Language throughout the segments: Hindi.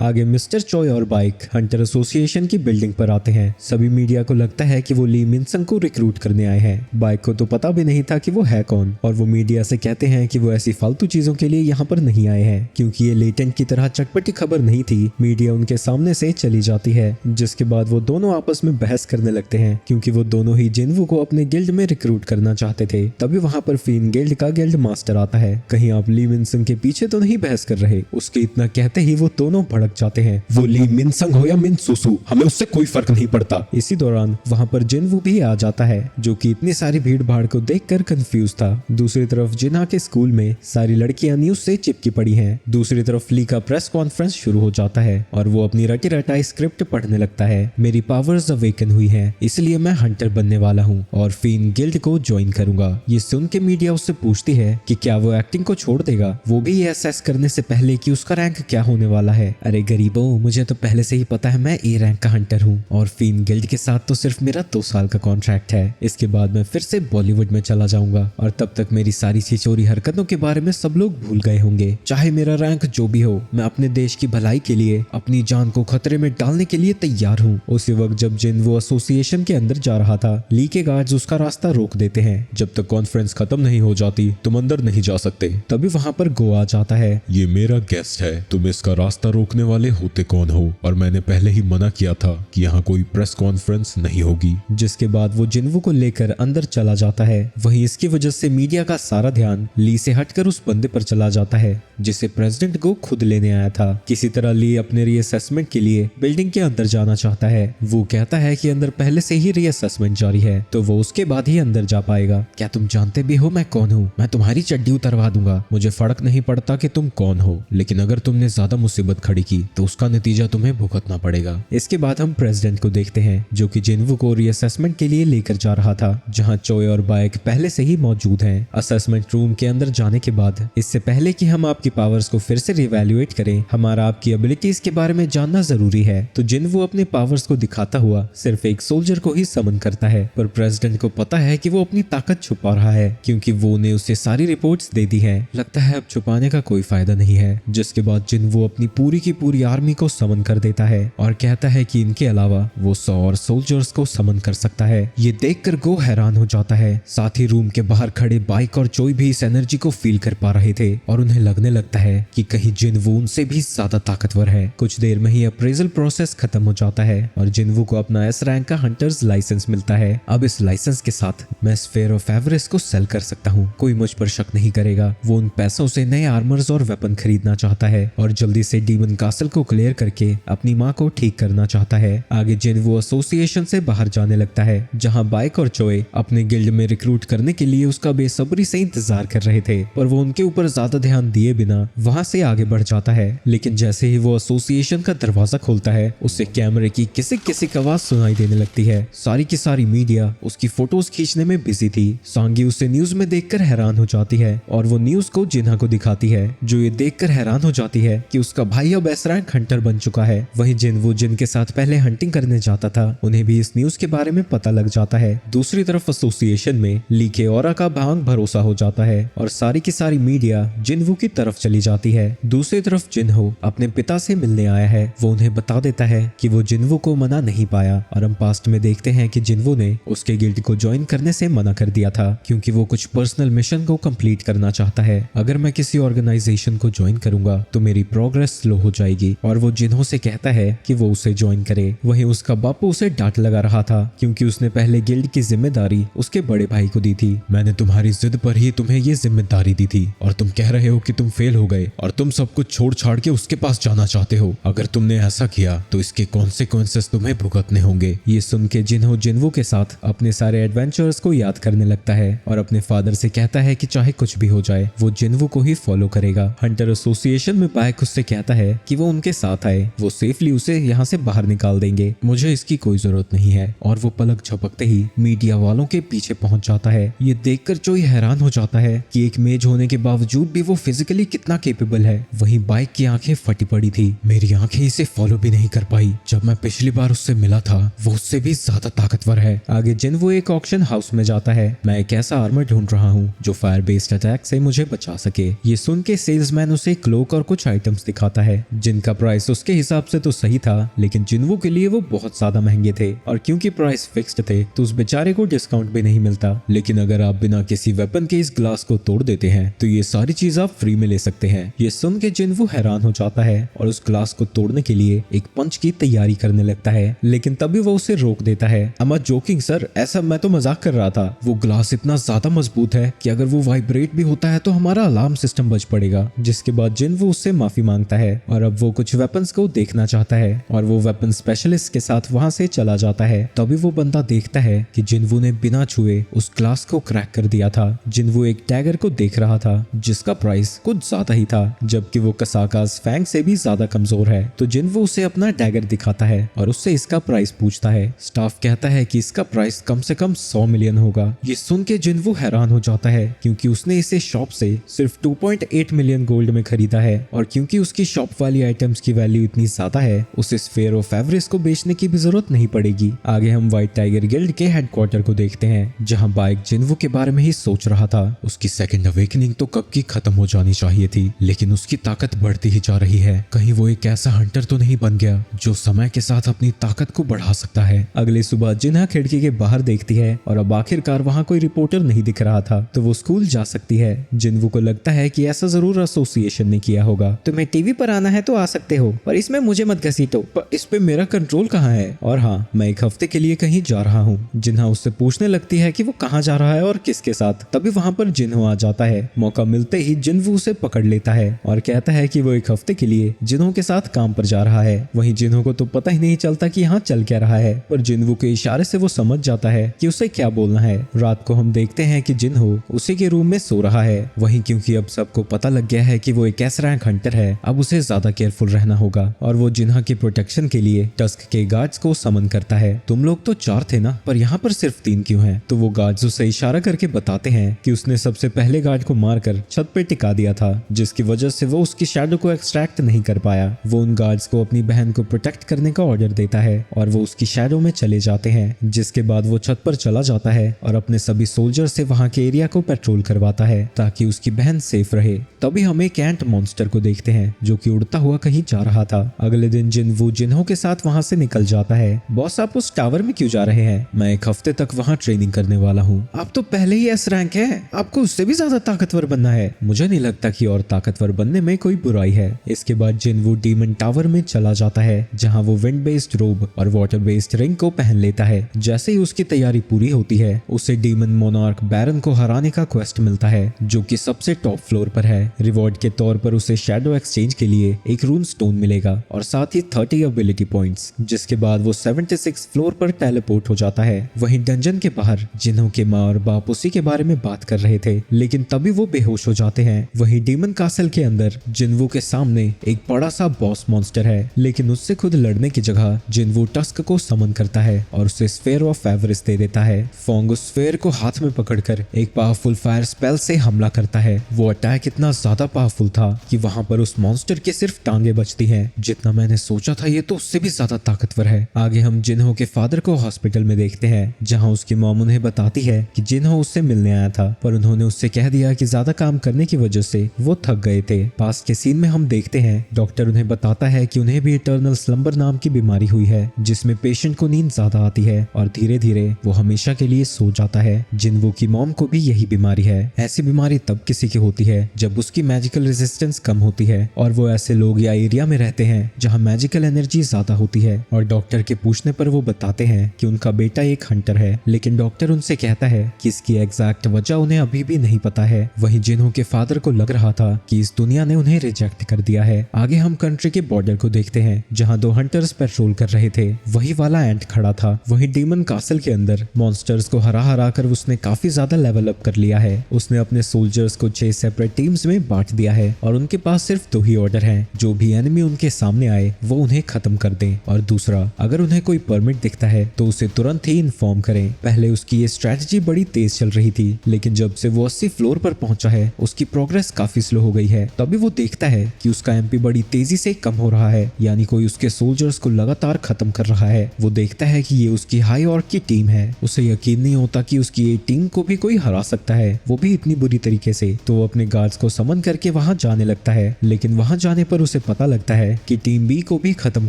आगे मिस्टर चोय और बाइक हंटर एसोसिएशन की बिल्डिंग पर आते हैं। सभी मीडिया को लगता है कि वो ली मिनसंग को रिक्रूट करने आए हैं। बाइक को तो पता भी नहीं था कि वो है कौन, और वो मीडिया से कहते हैं कि वो ऐसी फालतू चीजों के लिए यहाँ पर नहीं आए हैं, क्योंकि ये लेटेंट की तरह चटपटी खबर नहीं थी। मीडिया उनके सामने से चली जाती है, जिसके बाद वो दोनों आपस में बहस करने लगते हैं, क्योंकि वो दोनों ही जिनवू को अपने गिल्ड में रिक्रूट करना चाहते थे। तभी वहाँ पर फीन गिल्ड का गिल्ड मास्टर आता है। कहीं आप ली मिनसंग के पीछे तो नहीं बहस कर रहे? उसके इतना कहते ही वो दोनों भड़क जाते हैं। वो ली मिनसंग हो या मिन सुसु, हमें उससे कोई फर्क नहीं पड़ता। इसी दौरान वहाँ पर जिनवू भी आ जाता है, जो कि इतनी सारी भीड़ भाड़ को देखकर कंफ्यूज था। दूसरी तरफ जिन्हा के स्कूल में सारी लड़कियां न्यूज से चिपकी पड़ी हैं। दूसरी तरफ ली का प्रेस कॉन्फ्रेंस शुरू हो जाता है और वो अपनी रटी रटाई स्क्रिप्ट पढ़ने लगता है। मेरी पावर्स अवेकन हुई हैं, इसलिए मैं हंटर बनने वाला हूँ और फीन गिल्ड को ज्वाइन करूंगा। ये सुन के मीडिया उससे पूछती है कि क्या वो एक्टिंग को छोड़ देगा, वो भी ये असेस करने से पहले कि उसका रैंक क्या होने वाला है। अरे गरीबों, मुझे तो पहले से ही पता है मैं ए रैंक का हंटर हूँ, और फीन गिल्ड के साथ तो सिर्फ मेरा 2 साल का कॉन्ट्रैक्ट है। इसके बाद मैं फिर से बॉलीवुड में चला जाऊंगा और तब तक मेरी सारी छिछोरी हरकतों के बारे में सब लोग भूल गए होंगे। चाहे मेरा रैंक जो भी हो, मैं अपने देश की भलाई के लिए अपनी जान को खतरे में डालने के लिए तैयार हूँ। उसी वक्त जब जिनवू एसोसिएशन के अंदर जा रहा था, ली के गार्ड्स उसका रास्ता रोक देते हैं। जब तक कॉन्फ्रेंस खत्म नहीं हो जाती तुम अंदर नहीं जा सकते। तभी वहाँ पर गो आ जाता है। ये मेरा गेस्ट है, तुम इसका रास्ता रोकने वाले होते कौन हो? और मैंने पहले ही मना किया था कि यहाँ कोई प्रेस कॉन्फ्रेंस नहीं होगी। जिसके बाद वो जिनवू को लेकर अंदर चला जाता है। वहीं इसकी वजह से मीडिया का सारा ध्यान ली से हटकर उस बंदे पर चला जाता है जिसे प्रेसिडेंट को खुद लेने आया था। किसी तरह ली अपने रीअसेसमेंट के लिए बिल्डिंग के अंदर जाना चाहता है। वो कहता है कि अंदर पहले से ही रीअसेसमेंट जारी है, तो वो उसके बाद ही अंदर जा पाएगा। क्या तुम जानते भी हो मैं कौन हूँ? मैं तुम्हारी चड्डी उतरवा दूंगा। मुझे फर्क नहीं पड़ता कि तुम कौन हो, लेकिन अगर तुमने ज्यादा मुसीबत खड़ी की तो उसका नतीजा तुम्हें भुगतना पड़ेगा। इसके बाद हम प्रेसिडेंट को देखते हैं, जो कि जिनवू को रीअसेसमेंट के लिए लेकर जा रहा था, जहाँ चोय और बाइक पहले से ही मौजूद हैं। असेसमेंट रूम के अंदर जाने के बाद, इससे पहले कि हम आपकी पावर्स को फिर से रिवैल्यूएट करें, हमारा आपकी एबिलिटीज के बारे में जानना जरूरी है। तो जिनवू अपने पावर्स को दिखाता हुआ सिर्फ एक सोल्जर को ही समन करता है, पर प्रेसिडेंट को पता है कि वो अपनी ताकत छुपा रहा है, क्योंकि वो ने उसे सारी रिपोर्ट्स दे दी है। लगता है अब छुपाने का कोई फायदा नहीं है। जिसके बाद जिनवू अपनी पूरी की पूरी आर्मी को समन कर देता है और कहता है कि इनके अलावा वो 100 और सोल्जर्स को समन कर सकता है। ये देखकर गो हैरान हो जाता है। साथ ही रूम के बाहर खड़े बाइक और चोई भी इस एनर्जी को फील कर पा रहे थे और उन्हें लगने लगता है कि कहीं जिनवू उनसे भी ज्यादा ताकतवर है। कुछ देर में ही अप्रेजल प्रोसेस खत्म हो जाता है और जिनवू को अपना एस रैंक का हंटर्स लाइसेंस मिलता है। अब इस लाइसेंस के साथ मैं स्फेयर ऑफ एवरेस्ट को सेल कर सकता हूँ। कोई मुझ पर शक नहीं करेगा। वो उन पैसों से नए आर्मर्स और वेपन खरीदना चाहता है और जल्दी से डीमन कासल को क्लियर करके अपनी माँ को ठीक करना चाहता है। आगे जिनवू एसोसिएशन से बाहर जाने लगता है, जहाँ बाइक और चोए अपने गिल्ड में रिक्रूट करने के लिए उसका बेसब्री से इंतजार कर रहे थे, पर वो उनके ऊपर ज्यादा ध्यान दिए बिना वहां से आगे बढ़ जाता है। लेकिन जैसे ही वो एसोसिएशन का दरवाजा खोलता है, उससे कैमरे की किसी किसी की आवाज सुनाई देने लगती है। सारी की सारी मीडिया उसकी फोटोज खींचने में बिजी थी। सांगी उसे न्यूज में देखकर हैरान हो जाती है और वो न्यूज को जिन्हा को दिखाती है, जो ये देखकर हैरान हो जाती है कि उसका भाई अब एस रैंक हंटर बन चुका है। वहीं जिनवू जिनके साथ पहले हंटिंग करने जाता था, उन्हें भी इस न्यूज के बारे में पता लग जाता है। दूसरी तरफ एसोसिएशन में ली के ऑरा का भांग भरोसा हो जाता है और सारी की सारी मीडिया जिनवू की तरफ चली जाती है। दूसरी तरफ जिनहो अपने पिता से मिलने आया है। वो उन्हें बता देता है कि वो जिनवू को मना नहीं पाया और हम पास्ट में देखते हैं कि जिनवू ने उसके गिल्ड को ज्वाइन करने से मना कर दिया था, क्योंकि वो कुछ पर्सनल मिशन को कंप्लीट करना चाहता है। अगर मैं किसी ऑर्गेनाइजेशन को ज्वाइन करूंगा तो मेरी प्रोग्रेस स्लो हो जाएगी, और वो जिन्हो से कहता है कि वो उसे ज्वाइन करे। वहीं उसका बापू उसे डांट लगा रहा था, क्योंकि उसने पहले गिल्ड की जिम्मेदारी उसके बड़े भाई को दी थी। मैंने तुम्हारी जिद पर ही तुम्हें ये जिम्मेदारी दी थी और तुम कह रहे हो कि तुम फेल हो गए और तुम सब कुछ छोड़ छाड़ के उसके पास जाना चाहते हो। अगर तुमने ऐसा किया तो इसके कॉन्सिक्वेंसेस तुम्हें भुगतने होंगे। ये सुन के जिन्हो जिनवू के साथ अपने सारे एडवेंचर्स को याद करने लगता है और अपने फादर से कहता है कि चाहे कुछ भी हो जाए वो जिनवू को ही फॉलो करेगा। हंटर एसोसिएशन में बाइक उससे कहता है कि वो उनके साथ आए, वो सेफली उसे यहाँ से बाहर निकाल देंगे। मुझे इसकी कोई जरूरत नहीं है। और वो पलक झपकते ही मीडिया वालों के पीछे पहुंच जाता है। ये देखकर चोई हैरान हो जाता है कि एक मेज होने के बावजूद भी वो फिजिकली कितना केपेबल है। वहीं बाइक की आंखें फटी पड़ी थी। मेरी आंखें इसे फॉलो भी नहीं कर पाई। जब मैं पिछली बार उससे मिला था वो उससे भी ज्यादा ताकतवर है। आगे जिनवू एक ऑक्शन हाउस में जाता है। मैं एक ऐसा आर्मर ढूंढ रहा हूँ जो फायर बेस्ड अटैक से मुझे बचा सके। ये सुन के सेल्समैन उसे क्लोक और कुछ आइटम्स दिखाता है जिनका प्राइस उसके हिसाब से तो सही था, लेकिन जिन्वो के लिए वो बहुत ज्यादा महंगे थे और क्योंकि प्राइस फिक्स्ड थे तो उस बेचारे को डिस्काउंट भी नहीं मिलता। लेकिन अगर आप बिना किसी वेपन के इस ग्लास को तोड़ देते हैं तो ये सारी चीज आप फ्री में ले सकते हैं। ये सुन के जिन्वो हैरान हो जाता है और उस ग्लास को तोड़ने के लिए एक पंच की तैयारी करने लगता है, लेकिन तभी वो उसे रोक देता है। अमा जोकिंग सर, ऐसा मैं तो मजाक कर रहा था। वो ग्लास इतना ज्यादा मजबूत है कि अगर वो वाइब्रेट भी होता है तो हमारा अलार्म सिस्टम बज पड़ेगा। जिसके बाद जिन्वो उससे माफी मांगता है और अब वो कुछ वेपन्स को देखना चाहता है और वो वेपन स्पेशलिस्ट के साथ वहां से चला जाता है। तभी वो बंदा देखता है कि जिन्वो ने बिना छुए उस ग्लास को क्रैक कर दिया था। जिन्वो एक डैगर को देख रहा था जिसका प्राइस कुछ ज्यादा ही था, जबकि वो कसाकास फैंग से भी ज्यादा कमजोर है। तो जिन्वो उसे अपना डैगर दिखाता है और उससे इसका प्राइस पूछता है। स्टाफ कहता है कि इसका प्राइस कम से कम 100 मिलियन होगा। ये सुन के जिन्वो हैरान हो जाता है क्योंकि उसने इसे शॉप से सिर्फ 2.8 मिलियन गोल्ड में खरीदा है और क्योंकि उसकी शॉप वाली आइटम्स की वैल्यू इतनी ज्यादा है उसे स्फेयर ऑफ एवरेज को बेचने की भी जरूरत नहीं पड़ेगी। आगे हम व्हाइट टाइगर गिल्ड के हेडक्वार्टर को देखते हैं जहां बाइक जिन्वो के बारे में ही सोच रहा था। उसकी सेकंड अवेकनिंग तो कब की खत्म हो जानी चाहिए थी, लेकिन उसकी ताकत बढ़ती ही जा रही है। कहीं वो एक ऐसा हंटर तो नहीं बन गया जो समय के साथ अपनी ताकत को बढ़ा सकता है। अगली सुबह जिन्हा खिड़की के बाहर देखती है और अब आखिरकार वहाँ कोई रिपोर्टर नहीं दिख रहा था तो वो स्कूल जा सकती है। जिन्वो को लगता है कि ऐसा जरूर एसोसिएशन ने किया होगा। तुम्हें टीवी पर आना है तो आ सकते हो, पर इसमें मुझे मत घसीटो। पर इस पे मेरा कंट्रोल कहाँ है? और हाँ, मैं एक हफ्ते के लिए कहीं जा रहा हूँ। जिन्हा उससे पूछने लगती है कि वो कहाँ जा रहा है और किसके साथ। तभी वहाँ पर जिन्हो आ जाता है। मौका मिलते ही जिन्वो उसे पकड़ लेता है और कहता है कि वो एक हफ्ते के लिए जिन्हो के साथ काम पर जा रहा है। वहीं जिन्हो को तो पता ही नहीं चलता कि यहाँ चल क्या रहा है, पर जिन्वो के इशारे से वो समझ जाता है कि उसे क्या बोलना है। रात को हम देखते हैं कि जिन्हो उसी के रूम में सो रहा है। वहीं क्योंकि अब सबको पता लग गया है कि वो एक एस रैंक हंटर है, अब उसे ज्यादा केयरफुल रहना होगा और वो जिन्हा की प्रोटेक्शन के लिए टस्क के गार्ड्स को समन करता है। तुम लोग तो 4 थे ना, पर यहाँ पर सिर्फ 3 क्यों हैं? तो वो गार्ड्स उसे इशारा करके बताते हैं कि उसने सबसे पहले गार्ड को मारकर छत पे टिका दिया था, जिसकी वजह से वो उसकी शैडो को एक्सट्रैक्ट नहीं कर पाया। वो उन गार्ड्स को अपनी बहन को प्रोटेक्ट करने का ऑर्डर देता है और वो उसकी शैडो में चले जाते हैं। जिसके बाद वो छत पर चला जाता है और अपने सभी सोल्जर से वहाँ के एरिया को पेट्रोल करवाता है ताकि उसकी बहन सेफ रहे। तभी हम एक एंट मॉन्स्टर को देखते हैं जो कि उड़ता हुआ कहीं जा रहा था। अगले दिन जिन्वो जिन्हो के साथ वहाँ से निकल जाता है। बॉस, आप उस टावर में क्यों जा रहे हैं? मैं एक हफ्ते तक वहाँ ट्रेनिंग करने वाला हूँ। आप तो पहले ही एस रैंक है, आपको उससे भी ज्यादा ताकतवर बनना है। मुझे नहीं लगता कि और ताकतवर बनने में कोई बुराई है। इसके बाद जिन्वो डीमन टावर में चला जाता है जहाँ वो विंड बेस्ड रोब और वाटर बेस्ड रिंग को पहन लेता है। जैसे ही उसकी तैयारी पूरी होती है उसे डीमन मोनार्क बैरन को हराने का क्वेस्ट मिलता है जो कि सबसे टॉप फ्लोर पर है। रिवॉर्ड के तौर पर उसे शैडो एक्सचेंज के लिए एक रून स्टोन मिलेगा और साथ ही 30 एबिलिटी पॉइंट्स। जिसके बाद वो 76 फ्लोर पर टेलीपोर्ट हो जाता है। वहीं डंजन के बाहर जिन्हो के माँ और बाप उसी के बारे में बात कर रहे थे, लेकिन तभी वो बेहोश हो जाते हैं। वहीं डीमन कासल के अंदर जिन्वो के सामने एक बड़ा सा बॉस मॉन्स्टर है, लेकिन उससे खुद लड़ने की जगह जिन्वो टस्क को समन करता है और उसे स्फेयर ऑफ एवरेज दे देता है। फोंग उस स्फेयर को हाथ में पकड़कर एक पावरफुल फायर स्पेल से हमला करता है। वो अटैक इतना ज्यादा पावरफुल था कि वहां पर उस मॉन्स्टर के सिर्फ टांगे बचती हैं। जितना मैंने सोचा था ये तो उससे भी ज्यादा ताकतवर है। आगे हम जिन्हो के फादर को हॉस्पिटल में देखते हैं जहां उसकी मॉम उन्हें बताती है कि जिन्हो उससे मिलने आया था, पर उन्होंने उससे कह दिया कि ज्यादा काम करने की वजह से वो थक गए थे। पास के सीन में हम देखते हैं डॉक्टर उन्हें बताता है कि उन्हें भी इटर्नल स्लंबर नाम की बीमारी हुई है जिसमें पेशेंट को नींद ज्यादा आती है और धीरे धीरे वो हमेशा के लिए सो जाता है। जिन्वो की मॉम को भी यही बीमारी है। ऐसी बीमारी तब किसी की होती है जब उसकी मैजिकल रेजिस्टेंस कम होती है और वो ऐसे लोग या एरिया में रहते हैं जहाँ मैजिकल एनर्जी ज्यादा होती है। और डॉक्टर के पूछने पर वो बताते हैं कि उनका बेटा एक हंटर है, लेकिन डॉक्टर उनसे कहता है कि इसकी एग्जैक्ट वजह उन्हें अभी भी नहीं पता है। वहीं जिन्हो के फादर को लग रहा था कि इस दुनिया ने उन्हें रिजेक्ट कर दिया है। आगे हम कंट्री के बॉर्डर को देखते हैं जहाँ 2 हंटर्स पेट्रोल कर रहे थे। वही वाला एंट खड़ा था। वहीं डीमन कासल के अंदर मॉन्स्टर्स को हरा कर उसने काफी ज्यादा लेवल अप कर लिया है। उसने अपने सोल्जर्स को 6 सेपरेट टीम्स में बांट दिया है और उनके पास सिर्फ 2 ही ऑर्डर हैं। जो भी एनिमी उनके सामने आए वो उन्हें खत्म कर दें, और दूसरा, अगर उन्हें कोई परमिट दिखता है तो उसे तुरंत ही इन्फॉर्म करें। पहले उसकी ये स्ट्रेटजी बड़ी तेज चल रही थी, लेकिन जब से वो 80 फ्लोर पर पहुंचा है उसकी प्रोग्रेस काफी स्लो हो गई है। तभी वो देखता है कि उसका एमपी बड़ी तेजी से कम हो रहा है, यानी कोई उसके सोल्जर्स को लगातार खत्म कर रहा है। वो देखता है कि ये उसकी हाई ऑर्क की टीम है। उसे यकीन नहीं होता कि उसकी ये टीम को भी कोई हरा सकता है, वो भी इतनी बुरी तरीके से। तो वो अपने गार्ड्स को समन करके वहां जाने लगता है, लेकिन वहां जाने पर उसे उसे पता लगता है कि टीम बी को भी खत्म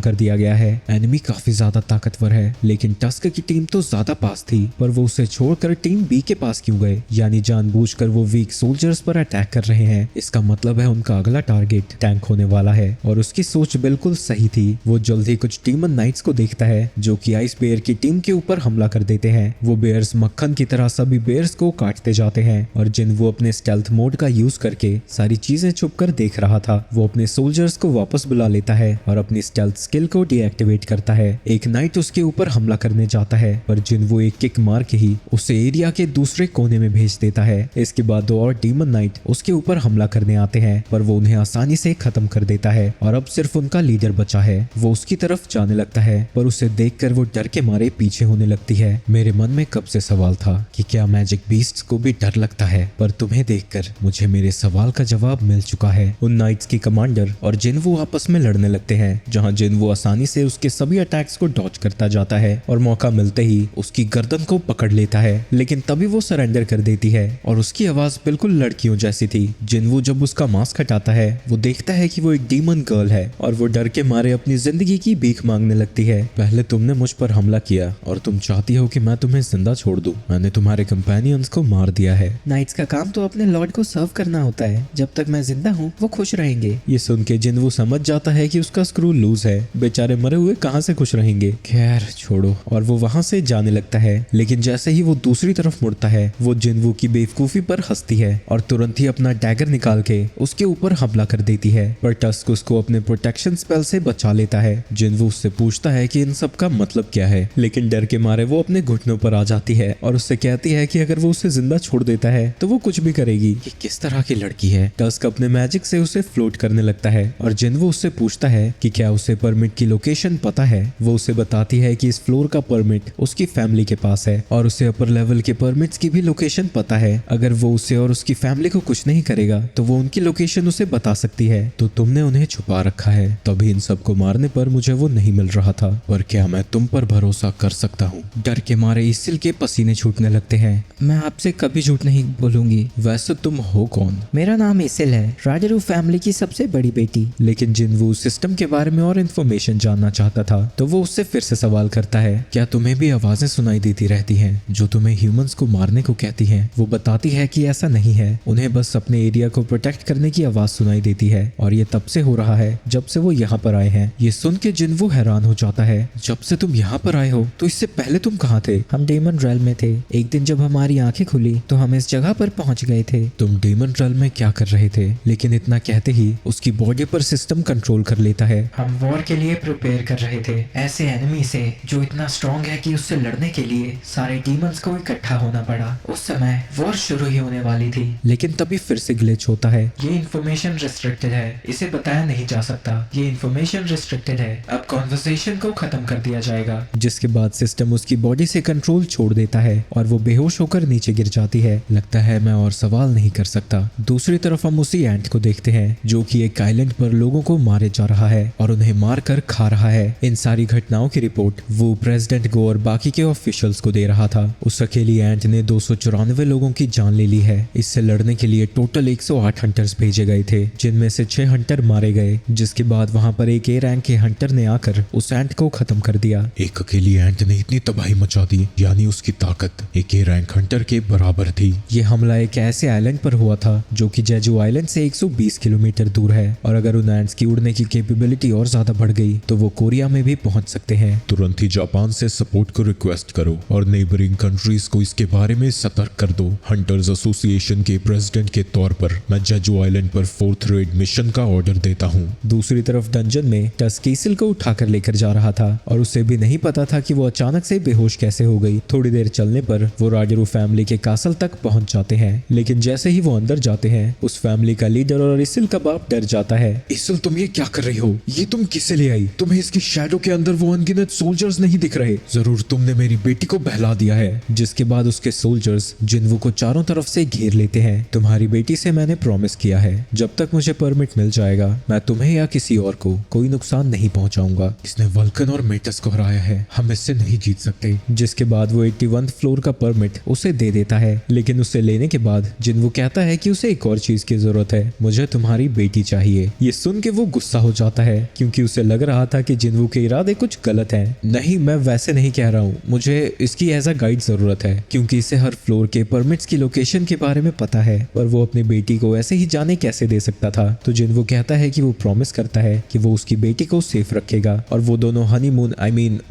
कर दिया गया है। एनिमी काफी ज्यादा ताकतवर है, लेकिन टस्क की टीम तो ज्यादा पास थी, पर वो उसे छोड़कर टीम बी के पास क्यों गए? यानी जानबूझकर वो वीक सोल्जर्स पर अटैक कर रहे हैं। इसका मतलब है उनका अगला टारगेट टैंक होने वाला है, और उसकी सोच बिल्कुल सही थी। वो जल्द ही कुछ डीमन नाइट्स को देखता है जो कि आइस बेयर की टीम के ऊपर हमला कर देते हैं। वो बेयर्स मक्खन की तरह सभी बेयर्स को काटते जाते हैं, और जिन वो अपने स्टेल्थ मोड का यूज करके सारी चीजें छुपकर देख रहा था, वो अपने सोल्जर्स को वापस बुला लेता है और अपनी स्टेल्थ स्किल को डीएक्टिवेट करता है। एक नाइट उसके ऊपर हमला करने जाता है, पर जिन वो एक किक मार के ही उसे एरिया के दूसरे कोने में भेज देता है। इसके बाद दो और डीमन नाइट उसके ऊपर हमला करने आते हैं, पर वो उन्हें आसानी से खत्म कर देता है और अब सिर्फ उनका लीडर बचा है। वो उसकी तरफ जाने लगता है, पर उसे देखकर वो डर के मारे पीछे होने लगती है। मेरे मन में कब से सवाल था कि क्या मैजिक बीस्ट्स को भी डर लगता है, पर तुम्हें देखकर मुझे मेरे सवाल का जवाब मिल चुका है। उन नाइट्स की कमांडर और जिनवो आपस में लड़ने लगते हैं, जहां जिनवो आसानी से उसके सभी अटैक्स को डॉज करता जाता है और मौका मिलते ही उसकी गर्दन को पकड़ लेता है, लेकिन तभी वो सरेंडर कर देती है और उसकी आवाज बिल्कुल लड़कियों जैसी थी। जिनवो जब उसका मास्क हटाता है, वो देखता है कि वो एक डीमन गर्ल है और वो डर के मारे अपनी जिंदगी की भीख मांगने लगती है। पहले तुमने मुझ पर हमला किया और तुम चाहती हो कि मैं तुम्हें जिंदा छोड़ दूं। मैंने तुम्हारे कंपेनियंस को मार दिया है। नाइट्स का काम तो अपने लॉर्ड को सर्व करना होता है। जब तक मैं जिंदा हूँ वो खुश रहेंगे। ये सुन के जिनवो समझ जाता है कि उसका स्क्रू लूज है। बेचारे मरे हुए कहाँ से खुश रहेंगे। खैर छोड़ो, और वो वहां से जाने लगता है, लेकिन जैसे ही वो दूसरी तरफ मुड़ता है, वो जिनवो की बेवकूफी पर हंसती है और तुरंत ही अपना डैगर निकाल के उसके ऊपर हमला कर देती है, पर टस्क उसको अपने प्रोटेक्शन स्पेल से बचा लेता है। जिनवो उससे पूछता है कि इन सब का मतलब क्या है, लेकिन डर के मारे वो अपने घुटनों पर आ जाती है और उससे कहती है कि अगर वो उसे जिंदा छोड़ देता है तो वो कुछ भी करेगी। ये किस तरह की लड़की है। टस्क अपने मैजिक से उसे फ्लोट करने लगता है और जिनवो उससे पूछता है कि क्या उसे परमिट की लोकेशन पता है। वो उसे बताती है कि इस फ्लोर का परमिट उसकी फैमिली के पास है और उसे अपर लेवल के परमिट्स की भी लोकेशन पता है। अगर वो उसे और उसकी फैमिली को कुछ नहीं करेगा तो वो उनकी लोकेशन उसे बता सकती है। तो तुमने उन्हें छुपा रखा है, तभी इन सबको मारने पर मुझे वो नहीं मिल रहा था, पर क्या मैं तुम पर भरोसा कर सकता हूँ? डर के मारे इसिल के पसीने छूटने लगते हैं। मैं आपसे कभी झूठ नहीं बोलूंगी। वैसे तुम हो कौन? मेरा नाम इसिल है, राजरू फैमिली की सबसे बड़ी बेटी। लेकिन जिनवो सिस्टम के बारे में और इन्फॉर्मेशन जानना चाहता था, तो वो उससे फिर से सवाल करता है, क्या तुम्हें भी आवाजें सुनाई देती रहती हैं जो तुम्हें ह्यूमंस को मारने को कहती हैं? वो बताती है कि ऐसा नहीं है, उन्हें बस अपने एरिया को प्रोटेक्ट करने की आवाज सुनाई देती है और ये तब से हो रहा है जब से वो यहाँ पर आए हैं। ये सुन के जिनवो हैरान हो जाता है। जब से तुम यहाँ पर आए हो तो इससे पहले तुम कहाँ थे? हम डेमन रेल्म में थे। एक दिन जब हमारी आंखें खुली तो हम इस जगह पर पहुंच गए थे। तुम डेमन रेल्म में क्या कर रहे थे? लेकिन इतना कहते ही उसकी बॉडी पर सिस्टम कंट्रोल कर लेता है। हम वॉर के लिए प्रिपेयर कर रहे थे, ऐसे एनिमी से जो इतना स्ट्रॉन्ग है कि उससे लड़ने के लिए सारे डीमंस को इकट्ठा होना पड़ा। उस समय वॉर शुरू ही होने वाली थी। लेकिन तभी फिर से ग्लिच होता है। ये इन्फॉर्मेशन रिस्ट्रिक्टेड है, इसे बताया नहीं जा सकता। ये इन्फॉर्मेशन रिस्ट्रिक्टेड है। अब कॉन्वर्सेशन को खत्म कर दिया जाएगा। जिसके बाद सिस्टम उसकी बॉडी से कंट्रोल छोड़ देता है और वो बेहोश होकर नीचे गिर जाती है। लगता है मैं और सवाल नहीं कर सकता। दूसरी तरफ हम उसी एंट को देखते हैं जो कि एक आइलैंड पर लोगों को मारे जा रहा है और उन्हें मार कर खा रहा है। इन सारी घटनाओं की रिपोर्ट वो प्रेसिडेंट गो और बाकी के ऑफिशियल्स को दे रहा था। उस अकेली एंट ने 294 लोगों की जान ले ली है। इससे लड़ने के लिए टोटल 108 हंटर्स भेजे गए थे, जिनमें से 6 हंटर मारे गए। जिसके बाद वहां पर एक ए रैंक के हंटर ने आकर उस एंट को खत्म कर दिया। एक अकेली एंट ने इतनी तबाही मचा दी, यानी उसकी ताकत एक ए रैंक हंटर के बराबर थी। ये हमला एक ऐसे आइलैंड पर हुआ था जो कि जेजू आइलैंड से 120 किलोमीटर दूर है, और अगर उन एंट्स की उड़ने की कैपेबिलिटी और ज्यादा बढ़ गई तो वो कोरिया में भी पहुंच सकते हैं। तुरंत ही जापान से सपोर्ट को रिक्वेस्ट करो और नेबरिंग कंट्रीज को इसके बारे में सतर्क कर दो। हंटर्स एसोसिएशन के प्रेसिडेंट के तौर पर मैं जेजू आइलैंड पर 4th रेड मिशन का ऑर्डर देता हूँ। दूसरी तरफ डंजन में टस्क इसिल को उठाकर लेकर जा रहा था और उसे भी नहीं पता था कि वो अचानक से बेहोश कैसे हो गई। थोड़ी देर चलने पर वो राजरू फैमिली के कासल तक पहुंच जाते हैं, लेकिन जैसे ही वो अंदर जाते हैं उस फैमिली का लीडर और इसिल का बाप डर जाता है। इसिल तुम ये क्या कर रही हो? ये तुम किसे ले आई? तुम्हें इसकी शैडो के अंदर वो अनगिनत सोल्जर्स नहीं दिख रहे? जरूर तुमने मेरी बेटी को बहला दिया है। जिसके बाद उसके सोल्जर्स जिनवो को चारों तरफ से घेर लेते हैं। तुम्हारी बेटी से मैंने प्रॉमिस किया है जब तक मुझे परमिट मिल जाएगा मैं तुम्हें या किसी और को कोई नुकसान नहीं पहुंचाऊंगा। इसने वल्कन और मेटस को हराया है, हम इससे नहीं जीत सकते। जिसके बाद वो 81th फ्लोर का परमिट उसे दे देता है, लेकिन उसे लेने के बाद जिनवो कहता है कि उसे एक और चीज की जरूरत है, मुझे तुम्हारी बेटी चाहिए। ये सुन के वो गुस्सा हो जाता है क्योंकि उसे लग रहा था कि जिनवू के इरादे कुछ गलत हैं। नहीं, मैं वैसे नहीं कह रहा हूँ, मुझे इसकी एज अ गाइड जरूरत है क्योंकि इसे हर फ्लोर के परमिट्स की लोकेशन के बारे में पता है, पर वो अपनी बेटी को ऐसे ही जाने कैसे दे सकता था। तो जिनवू कहता है कि वो प्रॉमिस करता है कि वो उसकी बेटी को सेफ रखेगा और वो दोनों हनीमून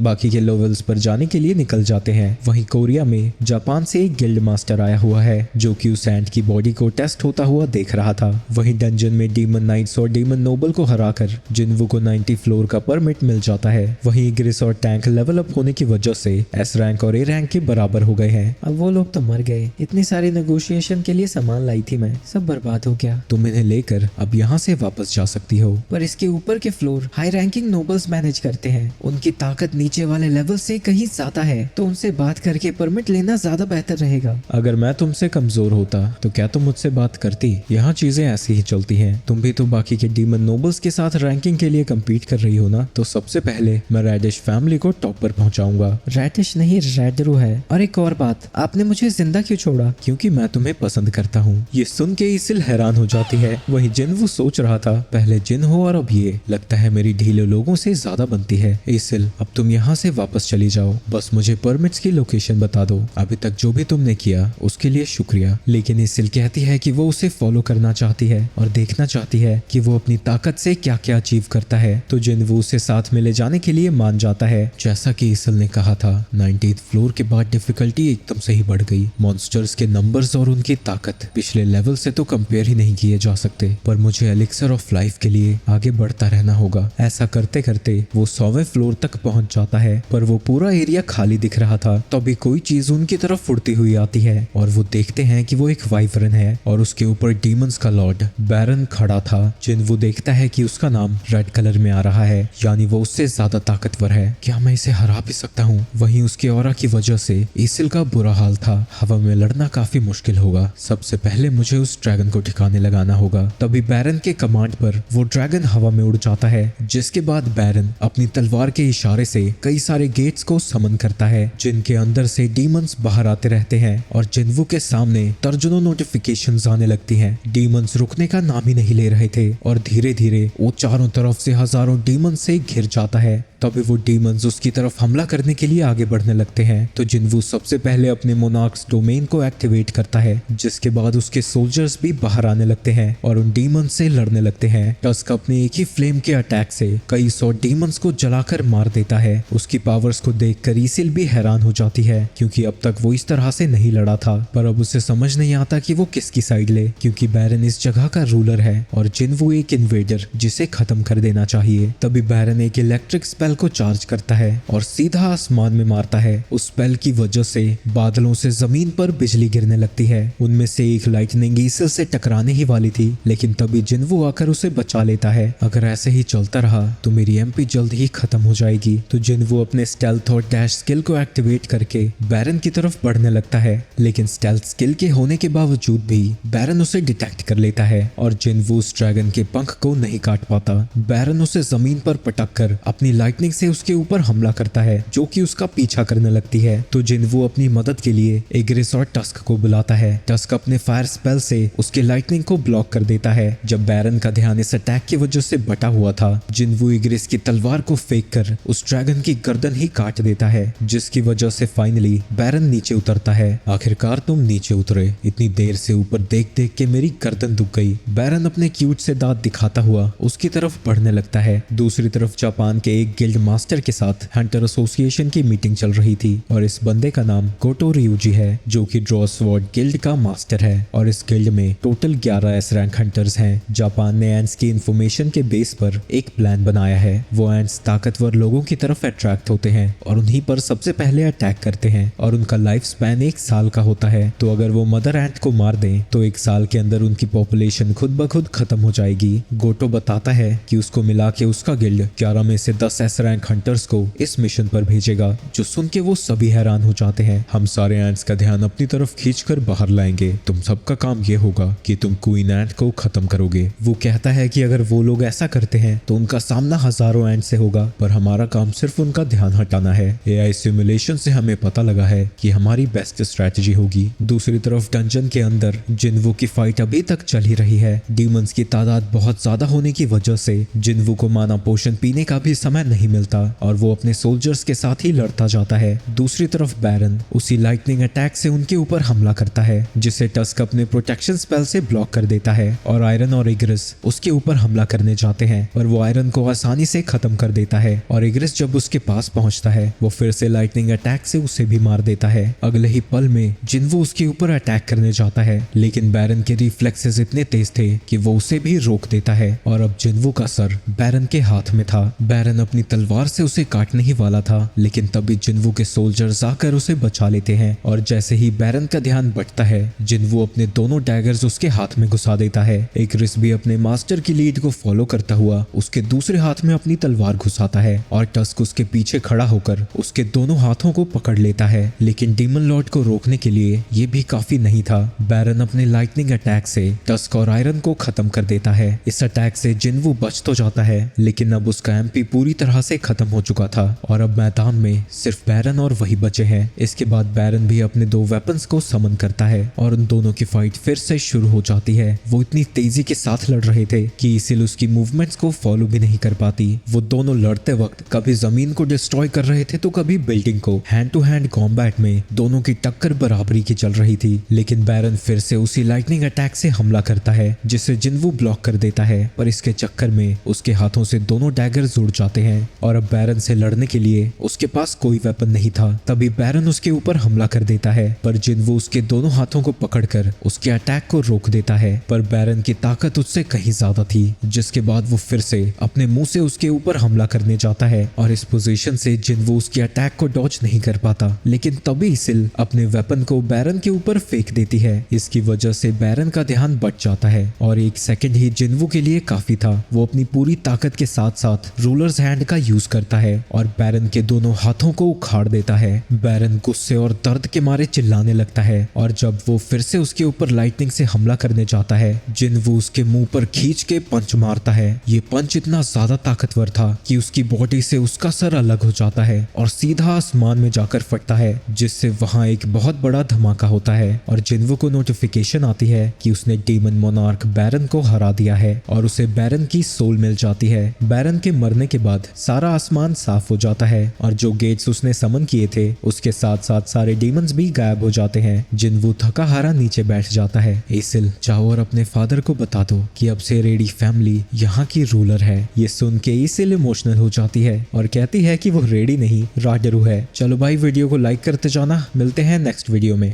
बाकी के लेवल्स पर जाने के लिए निकल जाते हैं। वहीं कोरिया में जापान से एक गिल्ड मास्टर आया हुआ है जो कि उस एंट की बॉडी को टेस्ट होता हुआ देख रहा था। वहीं डंजन में डीमन नाइट्स और डीमन नोबल को हराकर जिनवू को 90 फ्लोर का परमिट मिल जाता है। वहीं इग्रिस और टैंक लेवल अप होने की वजह से एस रैंक और ए रैंक के बराबर हो गए हैं। अब वो लोग तो मर गए, इतनी सारी नेगोशिएशन के लिए सामान लाई थी मैं, सब बर्बाद हो गया। तुम इन्हें लेकर अब यहाँ से वापस जा सकती हो। पर इसके ऊपर के floor high ranking nobles manage करते हैं, उनकी ताकत नीचे वाले लेवल से कहीं ज्यादा है, तो उनसे बात करके परमिट लेना ज्यादा बेहतर रहेगा। अगर मैं तुमसे कमजोर होता तो क्या तुम मुझसे बात करती? यहाँ चीजें ऐसी ही चलती हैं। तुम भी तो बाकी के डीमन नोबल्स के साथ रैंकिंग के लिए कम्पीट कर रही हो ना, तो सबसे पहले मैं रेडिश फैमिली को टॉप पर पहुंचाऊंगा। रेडिश नहीं, रेडरू है। और एक और बात, आपने मुझे जिंदा क्यों छोड़ा? क्योंकि मैं तुम्हें पसंद करता हूँ। ये सुन के इसिल हैरान हो जाती है। वहीं जिनवू सोच रहा था, पहले जिन हो और अब ये, लगता है मेरी ढीले लोगों से ज्यादा बनती है। इसिल, अब तुम यहाँ से वापस चली जाओ, बस मुझे परमिट्स की लोकेशन बता दो। अभी तक जो भी तुमने किया उसके लिए शुक्रिया। लेकिन इसिल कहती है कि वो उसे फॉलो करना चाहती है और देखना चाहती है कि वो अपनी ताकत से क्या क्या अचीव करता है। तो जिनवू उसे साथ में ले जाने के लिए मान जाता है। जैसा कि इसिल ने कहा था, 90th फ्लोर के बाद डिफिकल्टी एकदम से ही बढ़ गई। मॉन्स्टर्स के नंबर्स और उनकी ताकत पिछले लेवल से तो कंपेयर ही नहीं किए जा सकते, पर मुझे एलिक्सर ऑफ लाइफ के लिए आगे बढ़ता रहना होगा। ऐसा करते करते वो 100वें फ्लोर तक पहुंच जाता है, पर वो पूरा एरिया खाली दिख रहा था। तभी कोई चीज उनकी तरफ उड़ती हुई आती है और वो देखते हैं कि वो एक वाइफरन है और उसके ऊपर डीमंस का लॉर्ड बैरन खड़ा था। जिनवू देखता है कि उसका नाम रेड कलर में आ रहा है, यानी वो उससे ज्यादा ताकतवर है। क्या मैं इसे हरा भी सकता हूँ? वहीं उसके ऑरा की वजह से इसिल का बुरा हाल था। हवा में लड़ना काफी मुश्किल होगा। सबसे पहले मुझे उस ड्रैगन को ठिकाने लगाना होगा। तभी बैरन के कमांड पर वो ड्रैगन हवा में उड़ जाता है, जिसके बाद बैरन अपनी तलवार के इशारे से कई सारे गेट्स को समन करता है, जिनके अंदर से डीमंस बाहर आते रहते हैं और जिनवू के सामने दर्जनों नोटिफिकेशंस आने लगती हैं। डीमंस रुकने का नाम ही नहीं ले रहे थे और धीरे धीरे वो चारों तरफ से हजारों डीमंस से घिर जाता है। तभी वो डीमंस उसकी तरफ हमला करने के लिए आगे बढ़ने लगते हैं। तो जिनवू सबसे पहले अपने मोनार्क्स डोमेन को एक्टिवेट करता है, जिसके बाद उसके सोल्जर्स भी बाहर आने लगते हैं और उन डीमंस से लड़ने लगते हैं। टस्क अपने एक ही फ्लेम के अटैक से कई 100 डीमंस को जलाकर मार देता है। उसकी पावर्स को देखकर इसिल भी हैरान हो जाती है, क्योंकि अब तक वो इस तरह से नहीं लड़ा था। पर अब उसे समझ नहीं आता कि वो किसकी साइड ले, क्योंकि बैरन इस जगह का रूलर है और जिनवू एक इन्वेडर जिसे खत्म कर देना चाहिए। तभी बैरन एक इलेक्ट्रिक स्पेल को चार्ज करता है और सीधा आसमान में मारता है। उस स्पेल की वजह से बादलों से जमीन पर बिजली गिरने लगती है। उनमें से एक लाइटनिंग इसिल से टकराने ही वाली थी, लेकिन तभी जिनवू आकर उसे बचा लेता है। अगर ऐसे ही चलता रहा तो मेरी एमपी जल्द ही खत्म हो जाएगी। तो जिनवू अपने स्टेल्थ और डैश स्किल को एक्टिवेट करके बैरन की तरफ बढ़ने लगता है, लेकिन स्टेल्थ स्किल के होने के बावजूद भी बैरन उसे डिटेक्ट कर लेता है और जिनवू उस ड्रैगन के पंख को नहीं काट पाता। बैरन उसे जमीन पर पटक कर अपनी लाइटनिंग से उसके ऊपर हमला करता है, जो कि उसका पीछा करने लगती है। तो जिनवू अपनी मदद के लिए इग्रिस और टस्क को बुलाता है। टस्क अपने फायर स्पेल से उसके लाइटनिंग को ब्लॉक कर देता है। जब बैरन का ध्यान इस अटैक की वजह से बटा हुआ था, जिनवू इग्रिस की तलवार को फेंक कर उस ड्रैगन की गर्दन ही काट देता है, जिसकी वजह से फाइनली बैरन नीचे उतरता है। आखिरकार तुम नीचे उतरे, इतनी देर से ऊपर देख देख के मेरी गर्दन दुख गई। बैरन अपने क्यूट से दांत दिखाता हुआ उसकी तरफ बढ़ने लगता है। दूसरी तरफ जापान के एक गिल्ड मास्टर के साथ हंटर एसोसिएशन की मीटिंग चल रही थी और इस बंदे का नाम गोटो रियूजी है, जो कि ड्रॉ स्वॉर्ड गिल्ड का मास्टर है और इस गिल्ड में टोटल 11 एस रैंक हंटर्स हैं। जापान ने एंट्स की इंफॉर्मेशन के बेस पर एक प्लान बनाया है। वो एंट्स ताकतवर लोगों की तरफ अट्रैक्ट होते हैं और उन्हीं पर सबसे पहले अटैक करते हैं और उनका लाइफ स्पैन 1 साल का होता है। तो अगर वो मदर एंट को मार दें तो 1 साल के अंदर उनकी पॉपुलेशन खुद ब खुद खत्म हो जाएगी। गोटो बताता है कि उसको मिला के उसका गिल्ड 11 में से 10 एस रैंक हंटर्स को इस मिशन पर भेजेगा, जो सुन के वो सभी हैरान हो जाते हैं। हम सारे एंट्स का ध्यान अपनी तरफ खींचकर बाहर लाएंगे। तुम सबका काम ये होगा कि तुम क्वीन एंट को खत्म करोगे। वो कहता है कि अगर वो लोग ऐसा करते हैं तो उनका सामना हजारों एंट से होगा, पर हमारा काम सिर्फ उनका ध्यान हटाना है। एआई सिमुलेशन से हमें पता लगा है कि हमारी बेस्ट स्ट्रेटजी होगी। दूसरी तरफ डंजन के अंदर जिनवू की फाइट अभी तक चल ही रही है। डीमंस की तादाद बहुत बहुत ज्यादा होने की वजह से जिनवू को माना पोषण पीने का भी समय नहीं मिलता और वो अपने सोल्जर्स के साथ ही लड़ता जाता है। दूसरी तरफ बैरन उसी लाइटनिंग अटैक से उनके ऊपर हमला करता है, जिसे टस्क अपने प्रोटेक्शन स्पेल से ब्लॉक कर देता है और आयरन और इग्रिस उसके ऊपर हमला करने जाते हैं, पर वो आयरन को आसानी से खत्म कर देता है और इग्रिस जब उसके पास पहुंचता है वो फिर से लाइटनिंग अटैक से उसे भी मार देता है। अगले ही पल में जिनवू उसके ऊपर अटैक करने जाता है, लेकिन बैरन के रिफ्लेक्सेस इतने तेज थे कि वो उसे भी रोक देता है और अब जिनवू का सर बैरन के हाथ में था। बैरन अपनी तलवार से उसे काटने ही वाला था, लेकिन तभी जिनवू के सोल्जर्स आकर उसे बचा लेते हैं और जैसे ही बैरन का ध्यान बटता है जिनवू अपने दोनों डैगर्स उसके हाथ में घुसा देता है। इग्रिस भी अपने मास्टर की लीड को फॉलो करता हुआ उसके दूसरे हाथ में अपनी तलवार घुसाता है और टस्क उसके पीछे खड़ा होकर उसके दोनों हाथों को पकड़ लेता है, लेकिन डीमन लॉर्ड को रोकने के लिए ये भी काफी नहीं था। बैरन अपने लाइटनिंग अटैक से टस्क और आयरन को खत्म कर देता है। इस अटैक से जिनवू बच तो जाता है, लेकिन अब उसका एमपी पूरी तरह से खत्म हो चुका था और अब मैदान में सिर्फ बैरन और वही बचे हैं। इसके बाद बैरन भी अपने दो वेपन्स को समन करता है और उन दोनों की फाइट फिर से शुरू हो जाती है। वो इतनी तेजी के साथ लड़ रहे थे कि इसीलिए उसकी मूवमेंट्स को फॉलो भी नहीं कर पाती। वो दोनों लड़ते वक्त कभी जमीन को डिस्ट्रॉय कर रहे थे तो कभी बिल्डिंग को। हैंड टू हैंड कॉम्बैट में दोनों की टक्कर बराबरी की चल रही थी, लेकिन बैरन फिर से उसी लाइटनिंग अटैक से हमला करता है जिसे जिनवू ब्लॉक कर देता है, पर इसके चक्कर में उसके हाथों से दोनों डैगर जुड़ जाते हैं और अब बैरन से लड़ने के लिए उसके पास कोई वेपन नहीं था। तभी बैरन उसके ऊपर हमला कर देता है, पर जिनवू उसके दोनों हाथों को पकड़कर उसके अटैक को रोक देता है, पर बैरन की ताकत उससे कहीं ज्यादा थी, जिसके बाद वो फिर से अपने मुंह से उसके ऊपर हमला करने जाता है और इस पोजीशन से जिनवू उसके अटैक को डॉज नहीं कर पाता। लेकिन तभी सिल अपने वेपन को बैरन के ऊपर फेंक देती है। इसकी वजह से बैरन का ध्यान बच जाता है और एक सेकंड ही जिनवू के लिए काफी था। वो अपनी पूरी ताकत के साथ साथ रूलर्स हैंड का यूज करता है और बैरन के दोनों हाथों को उखाड़ देता है। बैरन गुस्से और दर्द के मारे चिल्लाने लगता है और जब वो फिर से उसके ऊपर लाइटनिंग से हमला करने जाता है जिनवू उसके मुंह पर खींच के पंच मारता है। ये पंच इतना ज्यादा ताकतवर था कि उसकी बॉडी से उसका सर अलग हो जाता है और सीधा आसमान में जाकर फटता है, जिससे वहां एक बहुत बड़ा धमाका होता है और जिनवू को नोटिफिकेशन आती है कि उसने डीमन मोनार्क बैरन को हरा दिया है और उसे बैरन की सोल मिल जाती है। बैरन के मरने के बाद सारा आसमान साफ हो जाता है और जो गेट्स उसने समन किए थे उसके साथ साथ सारे डीमंस भी गायब हो जाते हैं। जिनवू थका हारा नीचे बैठ जाता है। एसिल, जाओ और अपने फादर को बता दो कि अब से रेडी फैमिली यहाँ की रूलर है। ये सुन के एसिल इमोशनल हो जाती है और कहती है कि वो रेडी नहीं राडरू है। चलो भाई, वीडियो को लाइक करते जाना। मिलते हैं नेक्स्ट वीडियो में।